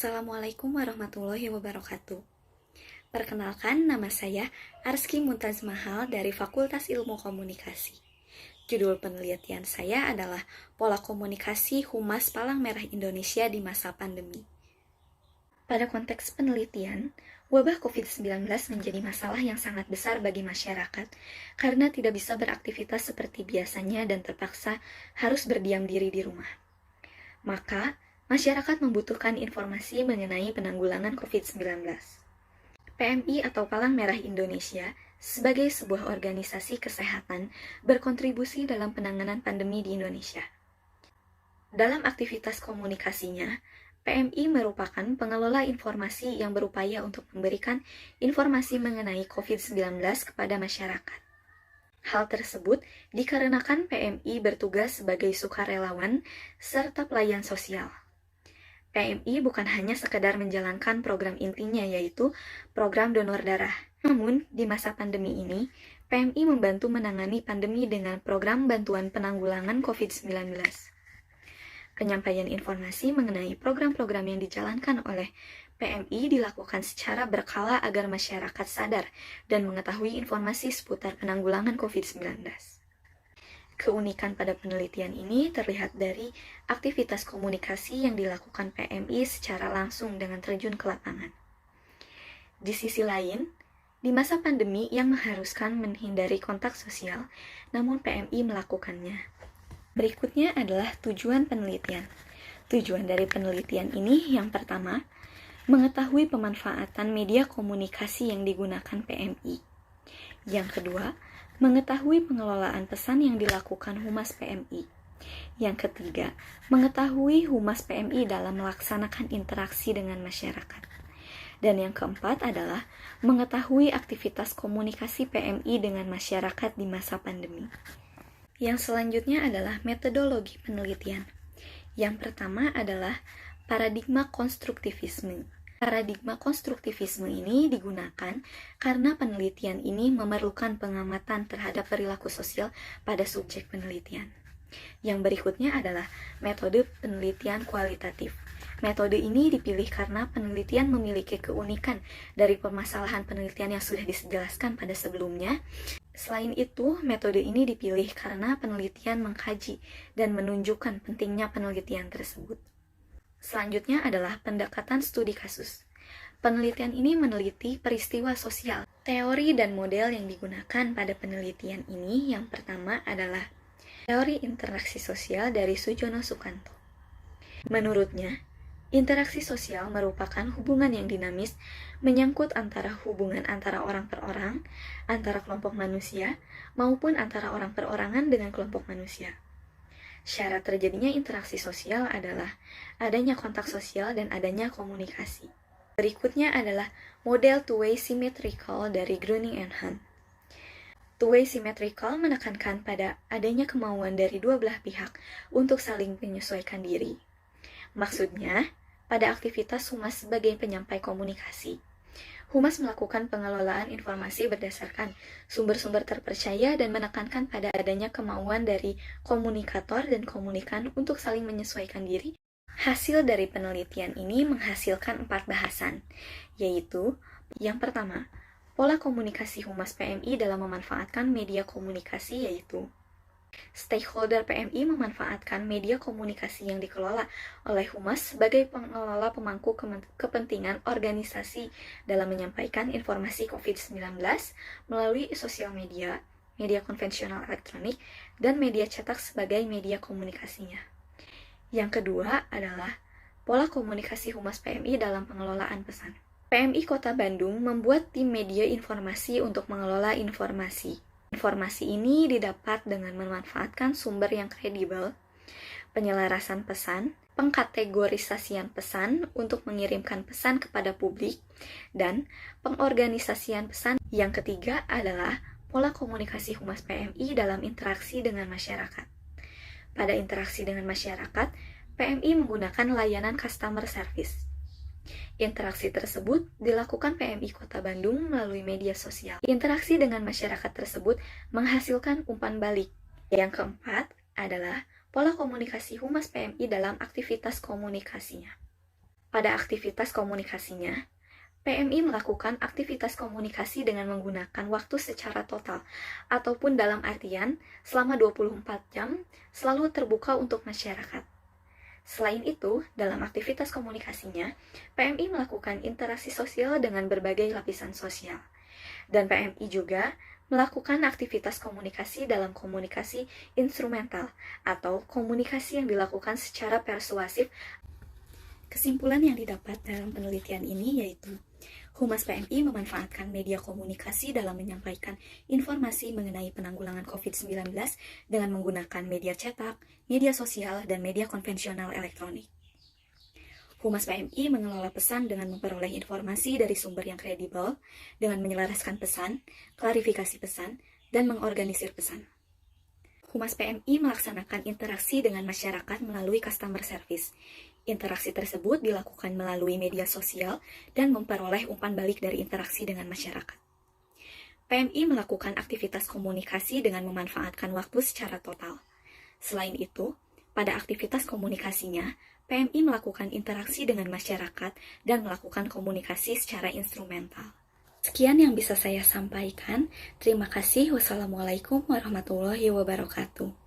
Assalamualaikum warahmatullahi wabarakatuh. Perkenalkan, nama saya Arski Muntaz Mahal dari Fakultas Ilmu Komunikasi. Judul penelitian saya adalah Pola Komunikasi Humas Palang Merah Indonesia di Masa Pandemi. Pada konteks penelitian, wabah COVID-19 menjadi masalah yang sangat besar bagi masyarakat karena tidak bisa beraktivitas seperti biasanya dan terpaksa harus berdiam diri di rumah. Maka, masyarakat membutuhkan informasi mengenai penanggulangan COVID-19. PMI atau Palang Merah Indonesia sebagai sebuah organisasi kesehatan berkontribusi dalam penanganan pandemi di Indonesia. Dalam aktivitas komunikasinya, PMI merupakan pengelola informasi yang berupaya untuk memberikan informasi mengenai COVID-19 kepada masyarakat. Hal tersebut dikarenakan PMI bertugas sebagai sukarelawan serta pelayan sosial. PMI bukan hanya sekedar menjalankan program intinya, yaitu program donor darah. Namun, di masa pandemi ini, PMI membantu menangani pandemi dengan program bantuan penanggulangan COVID-19. Penyampaian informasi mengenai program-program yang dijalankan oleh PMI dilakukan secara berkala agar masyarakat sadar dan mengetahui informasi seputar penanggulangan COVID-19. Keunikan pada penelitian ini terlihat dari aktivitas komunikasi yang dilakukan PMI secara langsung dengan terjun ke lapangan. Di sisi lain, di masa pandemi yang mengharuskan menghindari kontak sosial, namun PMI melakukannya. Berikutnya adalah tujuan penelitian. Tujuan dari penelitian ini yang pertama, mengetahui pemanfaatan media komunikasi yang digunakan PMI. Yang kedua, mengetahui pengelolaan pesan yang dilakukan Humas PMI. Yang ketiga, mengetahui Humas PMI dalam melaksanakan interaksi dengan masyarakat. Dan yang keempat adalah mengetahui aktivitas komunikasi PMI dengan masyarakat di masa pandemi. Yang selanjutnya adalah metodologi penelitian. Yang pertama adalah paradigma konstruktivisme. Paradigma konstruktivisme ini digunakan karena penelitian ini memerlukan pengamatan terhadap perilaku sosial pada subjek penelitian. Yang berikutnya adalah metode penelitian kualitatif. Metode ini dipilih karena penelitian memiliki keunikan dari permasalahan penelitian yang sudah dijelaskan pada sebelumnya. Selain itu, metode ini dipilih karena penelitian mengkaji dan menunjukkan pentingnya penelitian tersebut. Selanjutnya adalah pendekatan studi kasus. Penelitian ini meneliti peristiwa sosial. Teori dan model yang digunakan pada penelitian ini yang pertama adalah teori interaksi sosial dari Sujono Sukanto. Menurutnya, interaksi sosial merupakan hubungan yang dinamis menyangkut antara hubungan antara orang per orang, antara kelompok manusia, maupun antara orang perorangan dengan kelompok manusia. Syarat terjadinya interaksi sosial adalah adanya kontak sosial dan adanya komunikasi. Berikutnya adalah model two-way symmetrical dari Gruning and Hunt. Two-way symmetrical menekankan pada adanya kemauan dari dua belah pihak untuk saling menyesuaikan diri. Maksudnya, pada aktivitas Humas sebagai penyampai komunikasi, Humas melakukan pengelolaan informasi berdasarkan sumber-sumber terpercaya dan menekankan pada adanya kemauan dari komunikator dan komunikan untuk saling menyesuaikan diri. Hasil dari penelitian ini menghasilkan 4 bahasan, yaitu yang pertama, pola komunikasi Humas PMI dalam memanfaatkan media komunikasi, yaitu stakeholder PMI memanfaatkan media komunikasi yang dikelola oleh Humas sebagai pengelola pemangku kepentingan organisasi dalam menyampaikan informasi COVID-19 melalui sosial media, media konvensional elektronik, dan media cetak sebagai media komunikasinya. Yang kedua adalah pola komunikasi Humas PMI dalam pengelolaan pesan. PMI Kota Bandung membuat tim media informasi untuk mengelola informasi. Informasi ini didapat dengan memanfaatkan sumber yang kredibel, penyelarasan pesan, pengkategorisasian pesan untuk mengirimkan pesan kepada publik, dan pengorganisasian pesan. Yang ketiga adalah pola komunikasi Humas PMI dalam interaksi dengan masyarakat. Pada interaksi dengan masyarakat, PMI menggunakan layanan customer service. Interaksi tersebut dilakukan PMI Kota Bandung melalui media sosial. Interaksi dengan masyarakat tersebut menghasilkan umpan balik. Yang keempat adalah pola komunikasi Humas PMI dalam aktivitas komunikasinya. Pada aktivitas komunikasinya, PMI melakukan aktivitas komunikasi dengan menggunakan waktu secara total, ataupun dalam artian selama 24 jam selalu terbuka untuk masyarakat. Selain itu, dalam aktivitas komunikasinya, PMI melakukan interaksi sosial dengan berbagai lapisan sosial. Dan PMI juga melakukan aktivitas komunikasi dalam komunikasi instrumental atau komunikasi yang dilakukan secara persuasif. Kesimpulan yang didapat dalam penelitian ini yaitu Humas PMI memanfaatkan media komunikasi dalam menyampaikan informasi mengenai penanggulangan COVID-19 dengan menggunakan media cetak, media sosial, dan media konvensional elektronik. Humas PMI mengelola pesan dengan memperoleh informasi dari sumber yang kredibel, dengan menyelaraskan pesan, klarifikasi pesan, dan mengorganisir pesan. Humas PMI melaksanakan interaksi dengan masyarakat melalui customer service. Interaksi tersebut dilakukan melalui media sosial dan memperoleh umpan balik dari interaksi dengan masyarakat. PMI melakukan aktivitas komunikasi dengan memanfaatkan waktu secara total. Selain itu, pada aktivitas komunikasinya, PMI melakukan interaksi dengan masyarakat dan melakukan komunikasi secara instrumental. Sekian yang bisa saya sampaikan. Terima kasih. Wassalamualaikum warahmatullahi wabarakatuh.